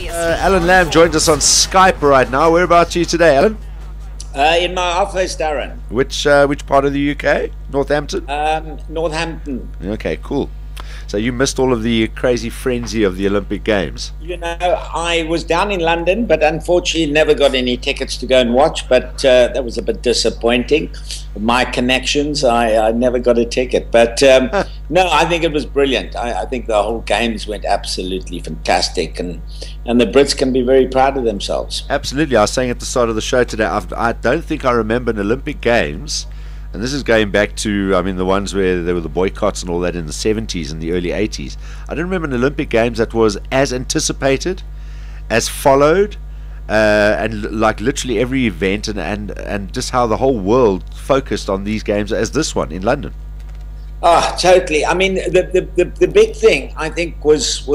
Allan Lamb joins us on Skype right now. Whereabouts are you today, Alan? In my office, Darren. Which part of the UK? Northampton? Northampton. Okay, cool. So you missed all of the crazy frenzy of the Olympic Games. You know, I was down in London, but unfortunately never got any tickets to go and watch, but that was a bit disappointing. My connections, I never got a ticket. But no, I think it was brilliant. I think the whole Games went absolutely fantastic, and the Brits can be very proud of themselves. Absolutely. I was saying at the start of the show today, I don't think I remember an Olympic Games, and this is going back to, I mean, the ones where there were the boycotts and all that in the 70s and the early 80s. I don't remember an Olympic Games that was as anticipated, as followed, and like literally every event and just how the whole world focused on these games as this one in London. Oh, totally. I mean, the big thing, I think, was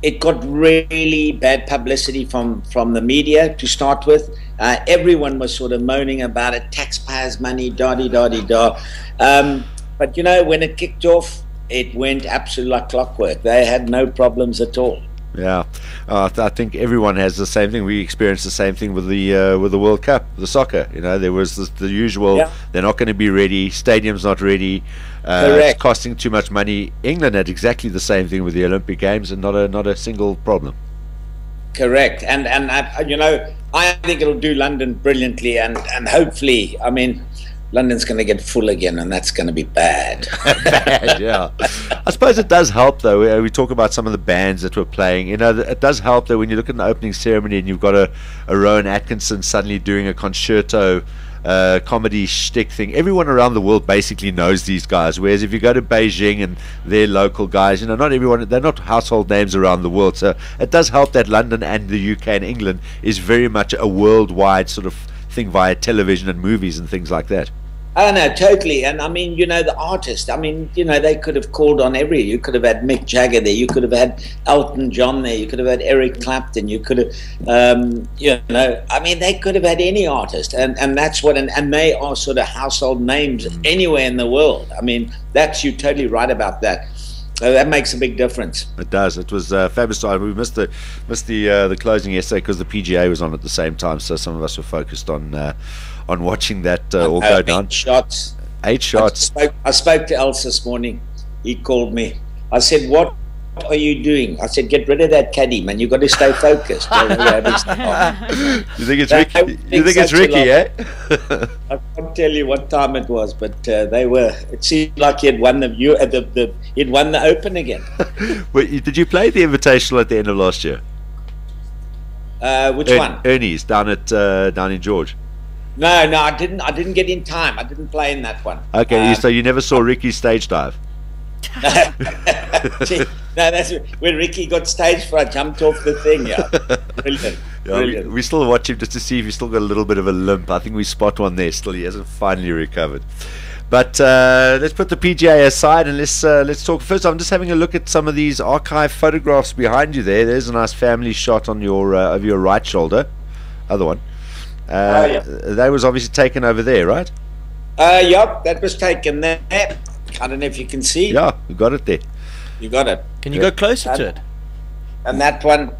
it got really bad publicity from the media to start with. Everyone was sort of moaning about it, taxpayers' money, da-di-da-di-da. But, you know, when it kicked off, it went absolutely like clockwork. They had no problems at all. Yeah, I think everyone has the same thing. We experienced the same thing with the World Cup, the soccer. You know, there was the usual. Yeah. They're not going to be ready. Stadium's not ready. It's costing too much money. England had exactly the same thing with the Olympic Games, and not a single problem. Correct, and you know, I think it'll do London brilliantly, and hopefully, I mean, London's going to get full again, and that's going to be bad. Bad, yeah. I suppose it does help, though. We talk about some of the bands that were playing. You know, it does help, though, when you look at the opening ceremony and you've got a Rowan Atkinson suddenly doing a concerto comedy shtick thing. Everyone around the world basically knows these guys, whereas if you go to Beijing and they're local guys, you know, not everyone, they're not household names around the world. So it does help that London and the UK and England is very much a worldwide sort of thing via television and movies and things like that. Oh no, totally. And I mean, you know, the artist, I mean, you know, they could have called on you could have had Mick Jagger there, you could have had Elton John there, you could have had Eric Clapton, you could have, you know, I mean, they could have had any artist, and that's what, and they are sort of household names anywhere in the world. I mean, you're totally right about that. That makes a big difference. It does. It was fabulous. We missed the closing essay because the PGA was on at the same time, so some of us were focused on watching that all go down. 8 shots. 8 shots. I spoke to Els this morning. He called me. I said, "What are you doing?" I said, "Get rid of that caddy, man. You've got to stay focused." You think it's Ricky? You think it's Ricky, eh? I can't tell you what time it was, but they were. It seemed like he had won he'd won the Open again. Wait, did you play the Invitational at the end of last year? Which one? Ernie's down in George. No, I didn't. I didn't get in time. I didn't play in that one. Okay, so you never saw Ricky's stage dive. No, that's when Ricky got stage fright, jumped off the thing. Yeah, brilliant. Yeah, brilliant. We still watch him just to see if he's still got a little bit of a limp. I think we spot one there. Still, he hasn't finally recovered. But let's put the PGA aside and let's talk. First, I'm just having a look at some of these archive photographs behind you. There's a nice family shot on your of your right shoulder. Other one. Yeah. That was obviously taken over there, right? Yep, that was taken there. I don't know if you can see. Yeah, you got it there. You got it. Can you go closer to it? And that one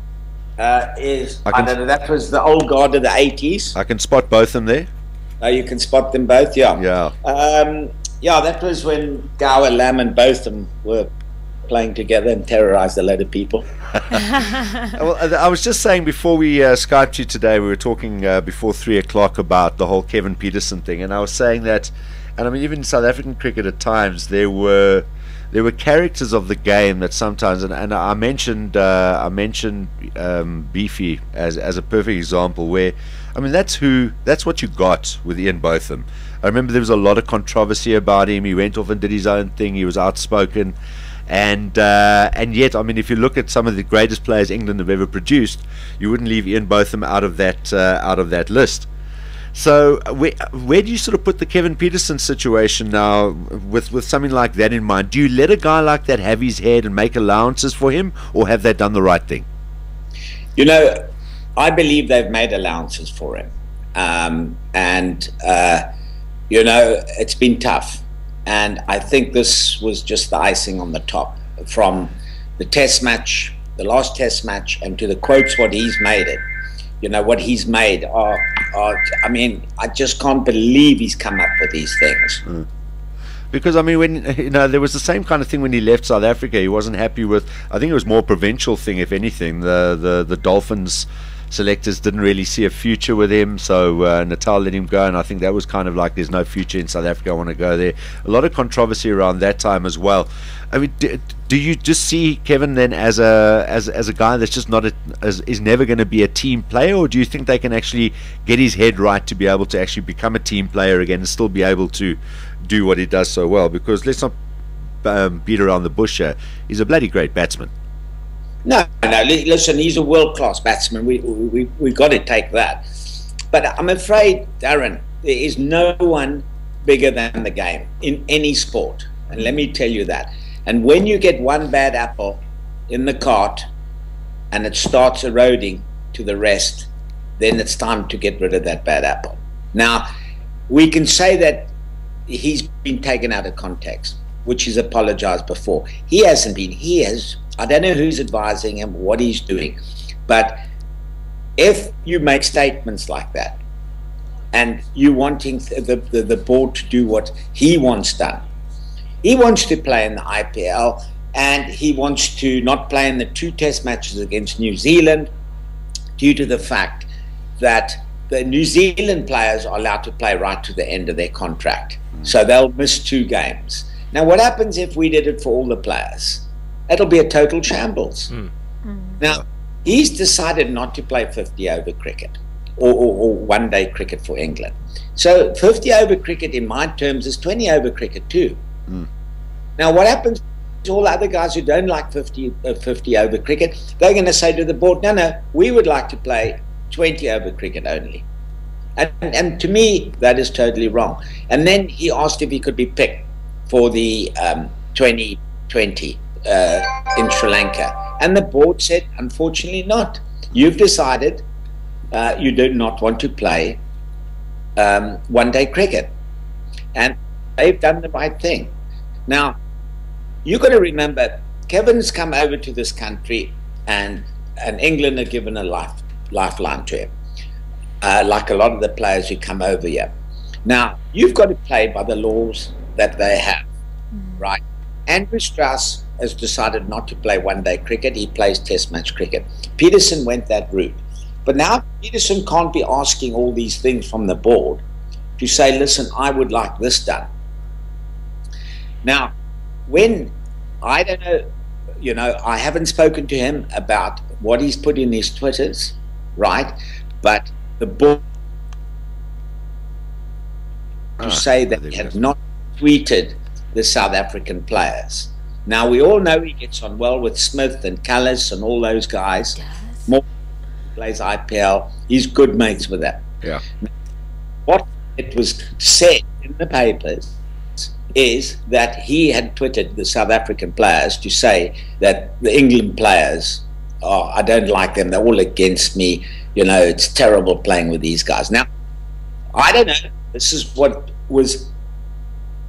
is, I don't know, that was the old guard of the 80s. I can spot both of them there. You can spot them both, yeah. Yeah. Yeah, that was when Allan Lamb and both of them were playing together and terrorized a load of people. Well, I was just saying before we Skyped you today, we were talking before 3 o'clock about the whole Kevin Pietersen thing, and I was saying that, and I mean, even in South African cricket at times, there were characters of the game that sometimes, and I mentioned Beefy as a perfect example, where, I mean, that's what you got with Ian Botham. I remember there was a lot of controversy about him. He went off and did his own thing. He was outspoken. And yet, I mean, if you look at some of the greatest players England have ever produced, you wouldn't leave Ian Botham out of that list. So where do you sort of put the Kevin Pietersen situation now with something like that in mind? Do you let a guy like that have his head and make allowances for him, or have they done the right thing? You know, I believe they've made allowances for him, you know, it's been tough. And I think this was just the icing on the top. From the test match the last Test match, and to the quotes what he's made it, what he's made are I mean, I just can't believe he's come up with these things. Because I mean, when there was the same kind of thing when he left South Africa. He wasn't happy with. I think it was more provincial thing, if anything. The Dolphins selectors didn't really see a future with him, so Natal let him go, and I think that was kind of like, there's no future in South Africa, I want to go there. A lot of controversy around that time as well. I mean, do you just see Kevin then as a guy that's just not is never going to be a team player, or do you think they can actually get his head right to be able to actually become a team player again and still be able to do what he does so well? Because let's not beat around the bush here. He's a bloody great batsman. No, listen, he's a world-class batsman. We got to take that. But I'm afraid, Darren, there is no one bigger than the game in any sport. And let me tell you that. And when you get one bad apple in the cart and it starts eroding to the rest, then it's time to get rid of that bad apple. Now, we can say that he's been taken out of context, which he's apologized before. He hasn't been. He has. I don't know who's advising him, what he's doing. But if you make statements like that and you wanting the board to do what he wants done, he wants to play in the IPL and he wants to not play in the 2 Test matches against New Zealand due to the fact that the New Zealand players are allowed to play right to the end of their contract. So they'll miss 2 games. Now, what happens if we did it for all the players? It'll be a total shambles. Now, he's decided not to play 50-over cricket or one-day cricket for England. So 50-over cricket, in my terms, is 20-over cricket too. Now, what happens to all other guys who don't like 50-over cricket? They're going to say to the board, no, we would like to play 20-over cricket only. And to me, that is totally wrong. And then he asked if he could be picked for the 2020 in Sri Lanka. And the board said, unfortunately not. You've decided you do not want to play one-day cricket. And they've done the right thing. Now, you've got to remember, Kevin's come over to this country and England have given a lifeline to him. Like a lot of the players who come over here. Now, you've got to play by the laws that they have, right? Andrew Strauss has decided not to play one-day cricket. He plays Test match cricket. Pietersen went that route. But now Pietersen can't be asking all these things from the board to say, listen, I would like this done. Now, when, I don't know, I haven't spoken to him about what he's put in his Twitters, right? But the board to say that he had not tweeted the South African players. Now, we all know he gets on well with Smith and Callis and all those guys. More plays IPL. He's good mates with them. Yeah. What it was said in the papers is that he had tweeted the South African players to say that the England players, I don't like them, they're all against me, it's terrible playing with these guys. Now, I don't know, this is what was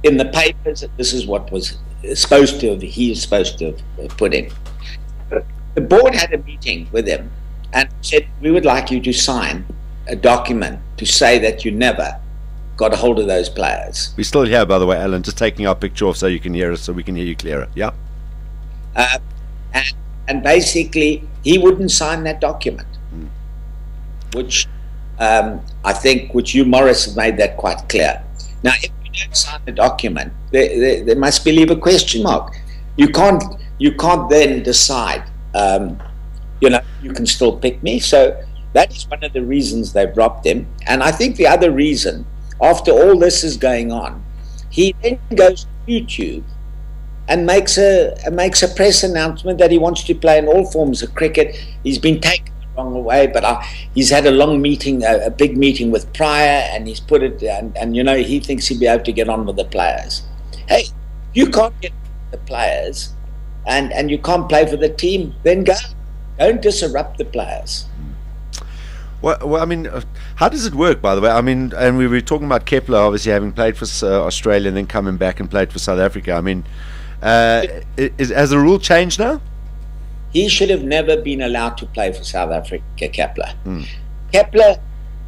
in the papers, this is what was he is supposed to have put in. The board had a meeting with him and said, we would like you to sign a document to say that you never got a hold of those players. We're still here, by the way, Alan, just taking our picture off so you can hear us, so we can hear you clearer. Yeah. And basically, he wouldn't sign that document, which I think, which you, Morris, have made that quite clear. Now, if you don't sign the document, there must be a question mark. You can't then decide, you can still pick me. So that is one of the reasons they've dropped him. And I think the other reason, after all this is going on, he then goes to YouTube and makes a press announcement that he wants to play in all forms of cricket. He's been taken the wrong way, but he's had a long meeting, a big meeting with Pryor, and he's put it, and he thinks he'll be able to get on with the players. Hey, you can't get the players, and you can't play for the team, then go. Don't disrupt the players. Well, I mean, how does it work, by the way? I mean, and we were talking about Kepler, obviously having played for Australia and then coming back and played for South Africa. I mean, has the rule changed now? he should have never been allowed to play for South Africa, Kepler. Kepler,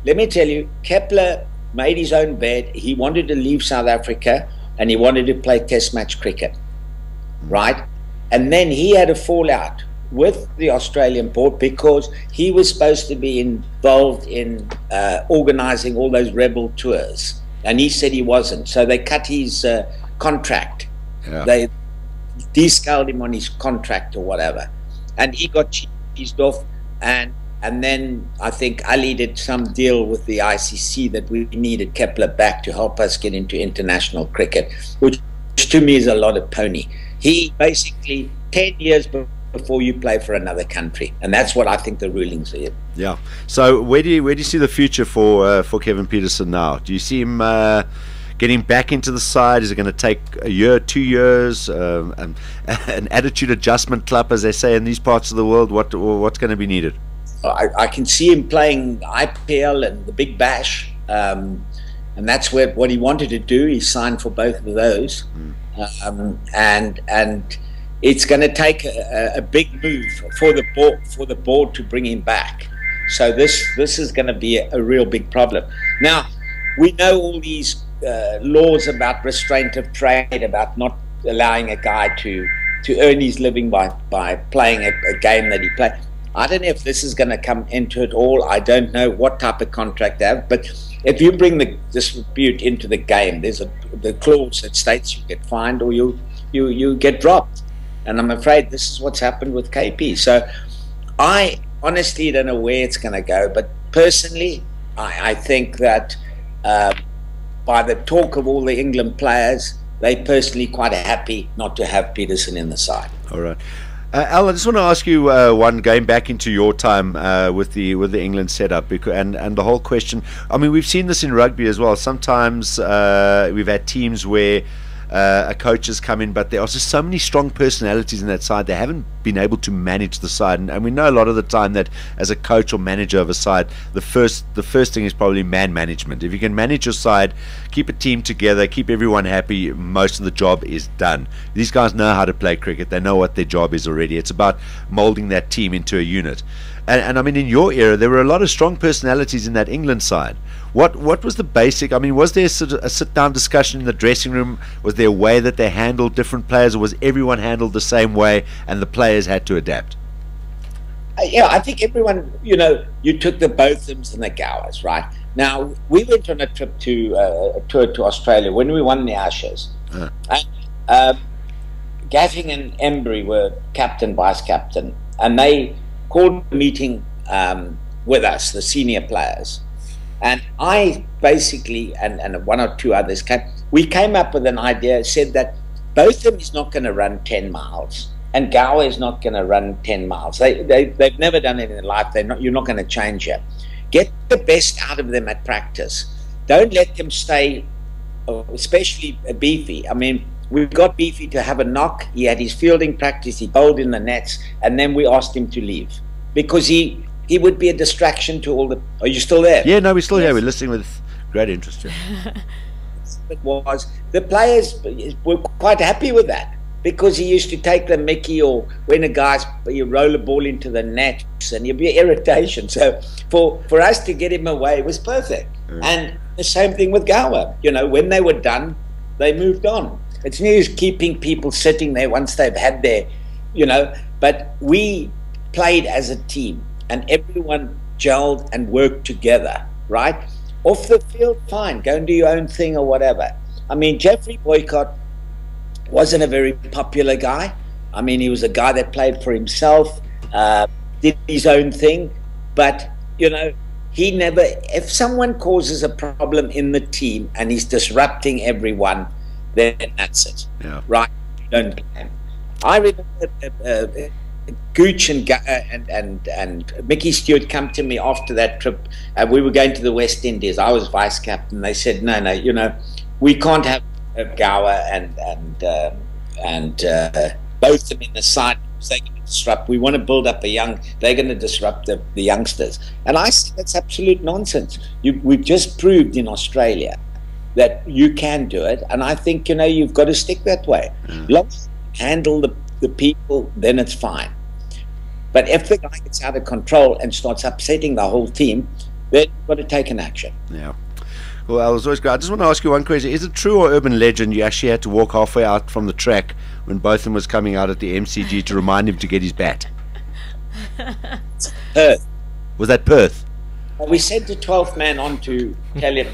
let me tell you, Kepler made his own bed. He wanted to leave South Africa and he wanted to play test match cricket, right? And then he had a fallout with the Australian board because he was supposed to be involved in organizing all those rebel tours. And he said he wasn't. So they cut his contract. Yeah. They descaled him on his contract or whatever. And he got cheesed off. And then I think Ali did some deal with the ICC that we needed Kepler back to help us get into international cricket, which to me is a lot of pony. He basically 10 years before you play for another country, and that's what I think the rulings are. Yeah. So where do you see the future for Kevin Pietersen now? Do you see him getting back into the side? Is it going to take a year, 2 years? An attitude adjustment club, as they say in these parts of the world. What's going to be needed? I can see him playing IPL and the Big Bash, and that's what he wanted to do. He signed for both of those, and it's going to take a big move for the board to bring him back. So this is going to be a real big problem. Now we know all these laws about restraint of trade, about not allowing a guy to earn his living by playing a game that he played. I don't know if this is going to come into it all. I don't know what type of contract they have. But if you bring the dispute into the game, there's the clause that states you get fined or you get dropped. And I'm afraid this is what's happened with KP. So I honestly don't know where it's going to go. But personally, I think that by the talk of all the England players, they personally quite happy not to have Pietersen in the side. All right. Al, I just want to ask you one, going back into your time with the England setup, and the whole question. I mean, we've seen this in rugby as well. Sometimes we've had teams where a coach has come in, but there are just so many strong personalities in that side. They haven't been able to manage the side, and we know a lot of the time that as a coach or manager of a side, the first thing is probably man management. If you can manage your side, keep a team together, keep everyone happy, most of the job is done. These guys know how to play cricket. They know what their job is already. It's about molding that team into a unit. And I mean, in your era, there were a lot of strong personalities in that England side. What was the basic? I mean, was there a sit-down discussion in the dressing room? Was there a way that they handled different players, or was everyone handled the same way and the players had to adapt? Yeah, I think everyone, you took the Bothams and the Gowers, right? Now, we went on a trip to a tour to Australia when we won the Ashes. And Gatting and Embry were captain, vice-captain, and they called a meeting with us, the senior players. And I basically, and one or two others we came up with an idea, said that Botham is not going to run 10 miles and Gower is not going to run 10 miles. They've never done it in their life. You're not going to change it. Get the best out of them at practice. Don't let them stay, especially Beefy. I mean, we got Beefy to have a knock. He had his fielding practice. He bowled in the nets. And then we asked him to leave because he would be a distraction to all the... Are you still there? Yeah, no, we're still here. We're listening with great interest. It was the players were quite happy with that because he used to take the mickey, or when you roll a ball into the nets and you'd be irritation. So for us to get him away was perfect. And the same thing with Gower. When they were done, they moved on. It's no use keeping people sitting there once they've had their, But we played as a team. And everyone gelled and worked together, right? Off the field, fine, go and do your own thing or whatever. I mean, Jeffrey Boycott wasn't a very popular guy. I mean, he was a guy that played for himself, did his own thing, but, he never, if someone causes a problem in the team and he's disrupting everyone, then that's it, right? Don't play him. I remember Gooch and Mickey Stewart come to me after that trip. We were going to the West Indies. I was vice captain. They said, no, we can't have Gower and both of them in the side. They're going to disrupt. We want to build up they're going to disrupt the youngsters. And I said, that's absolute nonsense. We've just proved in Australia that you can do it. And I think, you've got to stick that way. Long as you handle the people, then it's fine. But if the guy gets out of control and starts upsetting the whole team, then you've got to take an action. Yeah. Well, I was always great. I just want to ask you one question. Is it true or urban legend you actually had to walk halfway out from the track when Botham was coming out at the MCG to remind him to get his bat? Perth. Was that Perth? We sent the 12th man on to tell him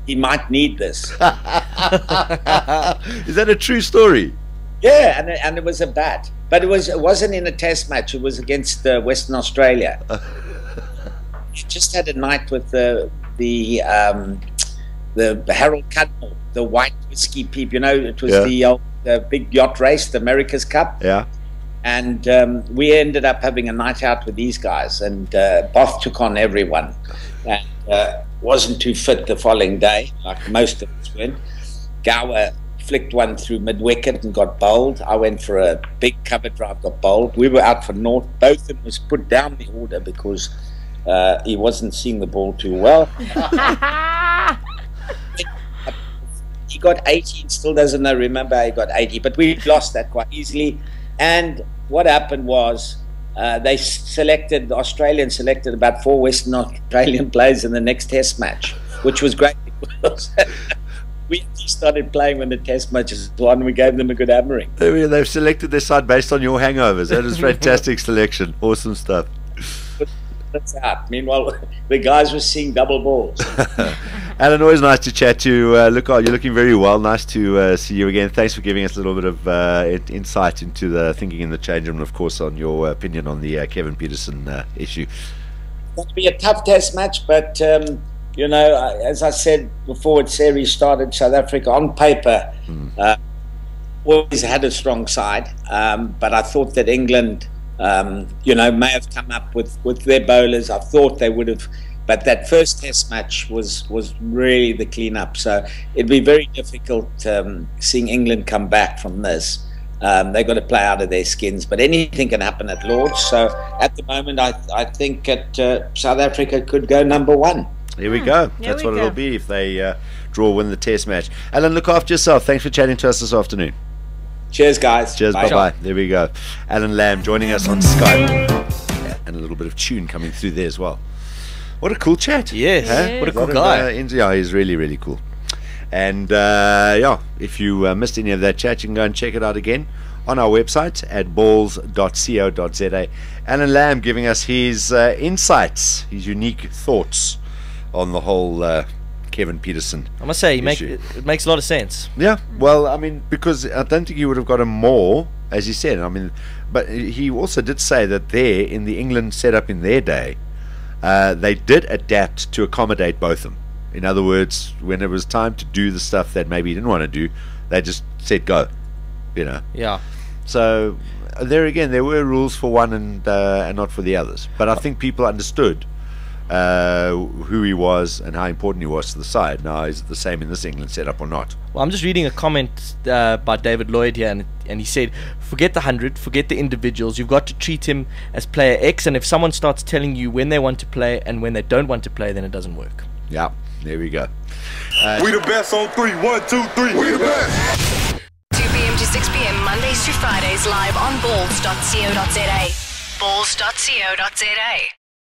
he might need this. Is that a true story? Yeah, and it was a bat. But it wasn't in a test match. It was against Western Australia. He just had a night with the Harold Cudmore, the white whiskey peep. You know, it was the big yacht race, the America's Cup. Yeah. And we ended up having a night out with these guys, and Both took on everyone, and wasn't too fit the following day, like most of us went. Gower flicked one through mid-wicket and got bowled. I went for a big cover drive, got bowled. We were out for naught. Botham was put down the order because he wasn't seeing the ball too well. He got 80, still doesn't know, remember he got 80, but we lost that quite easily. And what happened was the Australians selected about 4 Western Australian players in the next test match, which was great because we started playing when the test matches won. We gave them a good hammering. They've selected their side based on your hangovers. That is fantastic selection. Awesome stuff. That's out. Meanwhile, the guys were seeing double balls. Allan, always nice to chat to you. You're looking very well. Nice to see you again. Thanks for giving us a little bit of insight into the thinking in the change room, and of course on your opinion on the Kevin Pietersen issue. It's going to be a tough test match, but you know, as I said before, the series started, South Africa on paper always had a strong side, but I thought that England, you know, may have come up with their bowlers. I thought they would have, but that first test match was really the clean-up. So it'd be very difficult seeing England come back from this. They've got to play out of their skins, but anything can happen at Lord's. So at the moment, I think that South Africa could go #1. Here we go. That's what it'll be if they win the test match. Allan, look after yourself. Thanks for chatting to us this afternoon. Cheers, guys. Cheers. Bye-bye. There we go. Allan Lamb joining us on Skype. Yeah, and a little bit of tune coming through there as well. What a cool chat. Yes. Huh? What a cool guy. Yeah, he's really, really cool. And yeah, if you missed any of that chat, you can go and check it out again on our website at balls.co.za. Allan Lamb giving us his insights, his unique thoughts on the whole Kevin Pietersen. I must say, it makes a lot of sense. Yeah, well, I mean, because I don't think he would have gotten more, as he said. I mean, but he also did say that there, in the England setup in their day, they did adapt to accommodate Botham. In other words, when it was time to do the stuff that maybe he didn't want to do, they just said go, you know. Yeah. So there again, there were rules for one and not for the others. But I think people understood who he was and how important he was to the side. Now, is it the same in this England setup or not? Well, I'm just reading a comment by David Lloyd here, and he said, forget the 100, forget the individuals. You've got to treat him as player X, and if someone starts telling you when they want to play and when they don't want to play, then it doesn't work. Yeah, there we go. We the best on 3. 1, 2, 3. We the best. 2 p.m. to 6 p.m. Mondays through Fridays live on balls.co.za. Balls.co.za.